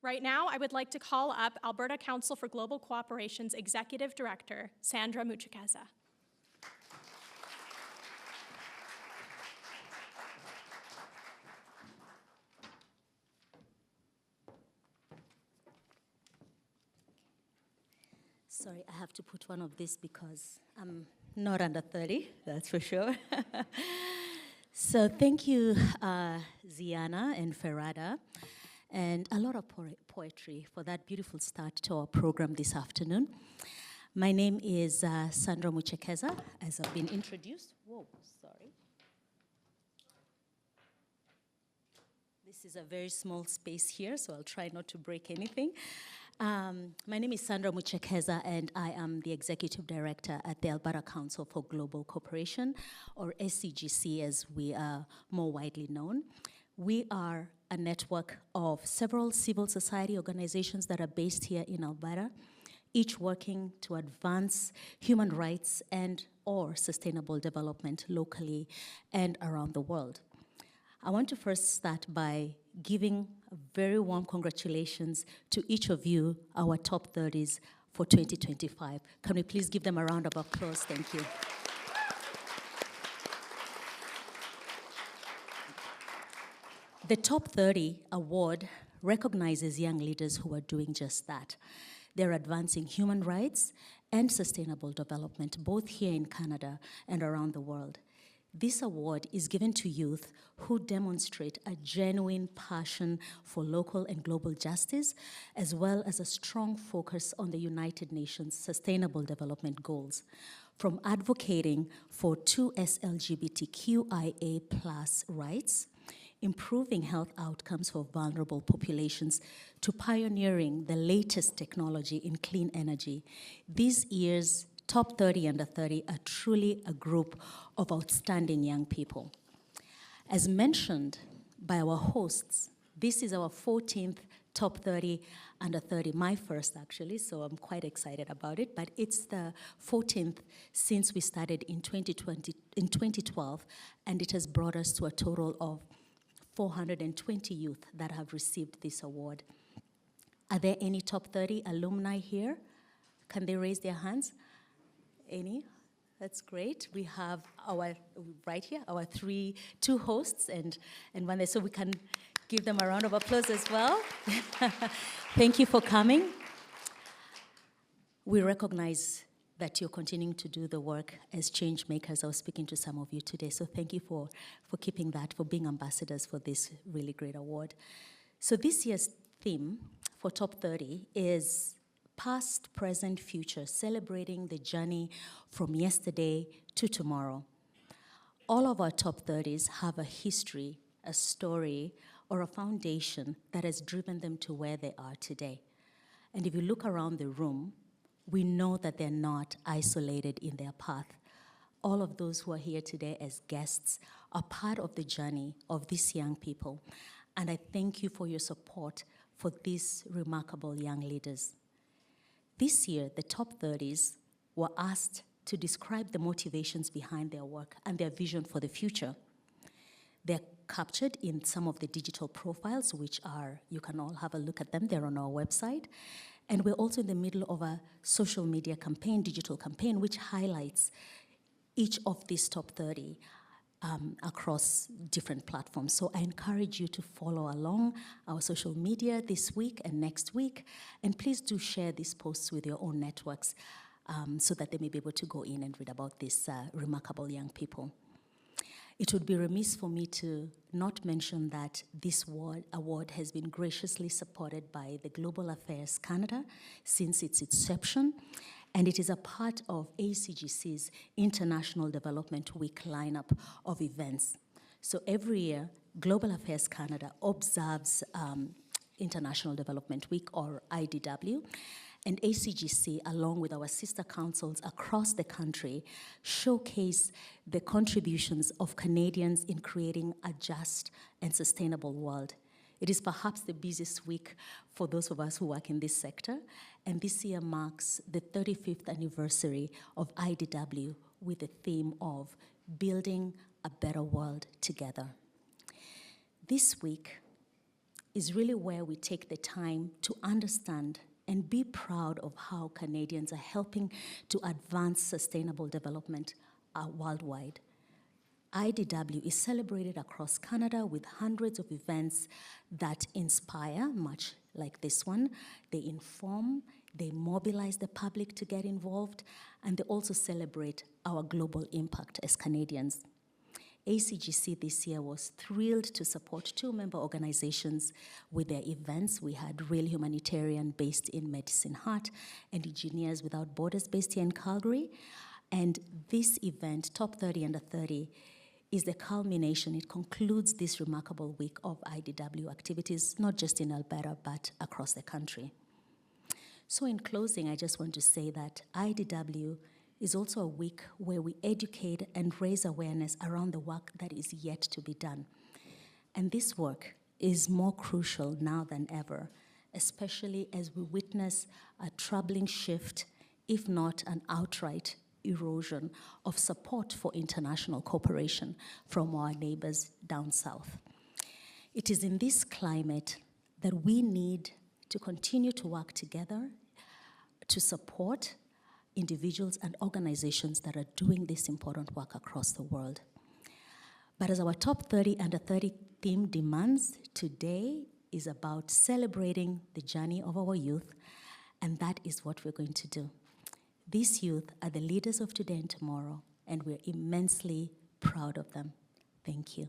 Right now, I would like to call up Alberta Council for Global Cooperation's Executive Director, Sandra Muchekeza. Sorry, I have to put one of these because I'm not under 30, that's for sure. So thank you, Ziana and Ferrada, and a lot of poetry for that beautiful start to our program this afternoon. My name is Sandra Muchekeza, as I've been introduced. Whoa, sorry. This is a very small space here, so I'll try not to break anything. My name is Sandra Muchekeza, and I am the Executive Director at the Alberta Council for Global Cooperation, or ACGC as we are more widely known. We are a network of several civil society organizations that are based here in Alberta, each working to advance human rights and or sustainable development locally and around the world. I want to first start by giving a very warm congratulations to each of you, our top 30s for 2025. Can we please give them a round of applause? Thank you. The Top 30 award recognizes young leaders who are doing just that. They're advancing human rights and sustainable development, both here in Canada and around the world. This award is given to youth who demonstrate a genuine passion for local and global justice, as well as a strong focus on the United Nations Sustainable Development Goals, from advocating for 2S LGBTQIA+ rights, improving health outcomes for vulnerable populations, to pioneering the latest technology in clean energy. This year's Top 30 Under 30 are truly a group of outstanding young people. As mentioned by our hosts, this is our 14th Top 30 Under 30, my first actually, so I'm quite excited about it, but it's the 14th since we started in 2012, and it has brought us to a total of 420 youth that have received this award. Are there any Top 30 alumni here? Can they raise their hands? Any? That's great. We have our, right here, our two hosts and one there, so we can give them a round of applause as well. Thank you for coming. We recognize that you're continuing to do the work as change makers. I was speaking to some of you today, so thank you for keeping that, for being ambassadors for this really great award. So this year's theme for Top 30 is Past, Present, Future, celebrating the journey from yesterday to tomorrow. All of our top 30s have a history, a story, or a foundation that has driven them to where they are today. And if you look around the room, we know that they're not isolated in their path. All of those who are here today as guests are part of the journey of these young people. And I thank you for your support for these remarkable young leaders. This year, the top 30s were asked to describe the motivations behind their work and their vision for the future. They're captured in some of the digital profiles, which are, you can all have a look at them, they're on our website. And we're also in the middle of a social media campaign, digital campaign, which highlights each of these top 30 across different platforms. So I encourage you to follow along our social media this week and next week, and please do share these posts with your own networks so that they may be able to go in and read about these remarkable young people. It would be remiss for me to not mention that this award has been graciously supported by the Global Affairs Canada since its inception, and it is a part of ACGC's International Development Week lineup of events. So every year, Global Affairs Canada observes International Development Week, or IDW, and ACGC, along with our sister councils across the country, showcase the contributions of Canadians in creating a just and sustainable world. It is perhaps the busiest week for those of us who work in this sector, and this year marks the 35th anniversary of IDW with the theme of Building a Better World Together. This week, is really where we take the time to understand and be proud of how Canadians are helping to advance sustainable development worldwide. IDW is celebrated across Canada with hundreds of events that inspire, much like this one. They inform, they mobilize the public to get involved, and they also celebrate our global impact as Canadians. ACGC this year was thrilled to support 2 member organizations with their events. We had Real Humanitarian based in Medicine Hat and Engineers Without Borders based here in Calgary. And this event, Top 30 Under 30, is the culmination. It concludes this remarkable week of IDW activities, not just in Alberta, but across the country. So in closing, I just want to say that IDW is also a week where we educate and raise awareness around the work that is yet to be done. And this work is more crucial now than ever, especially as we witness a troubling shift, if not an outright erosion of support for international cooperation from our neighbors down south. It is in this climate that we need to continue to work together to support individuals and organizations that are doing this important work across the world. But as our Top 30 Under 30 theme demands, today is about celebrating the journey of our youth, and that is what we're going to do. These youth are the leaders of today and tomorrow, and we're immensely proud of them. Thank you.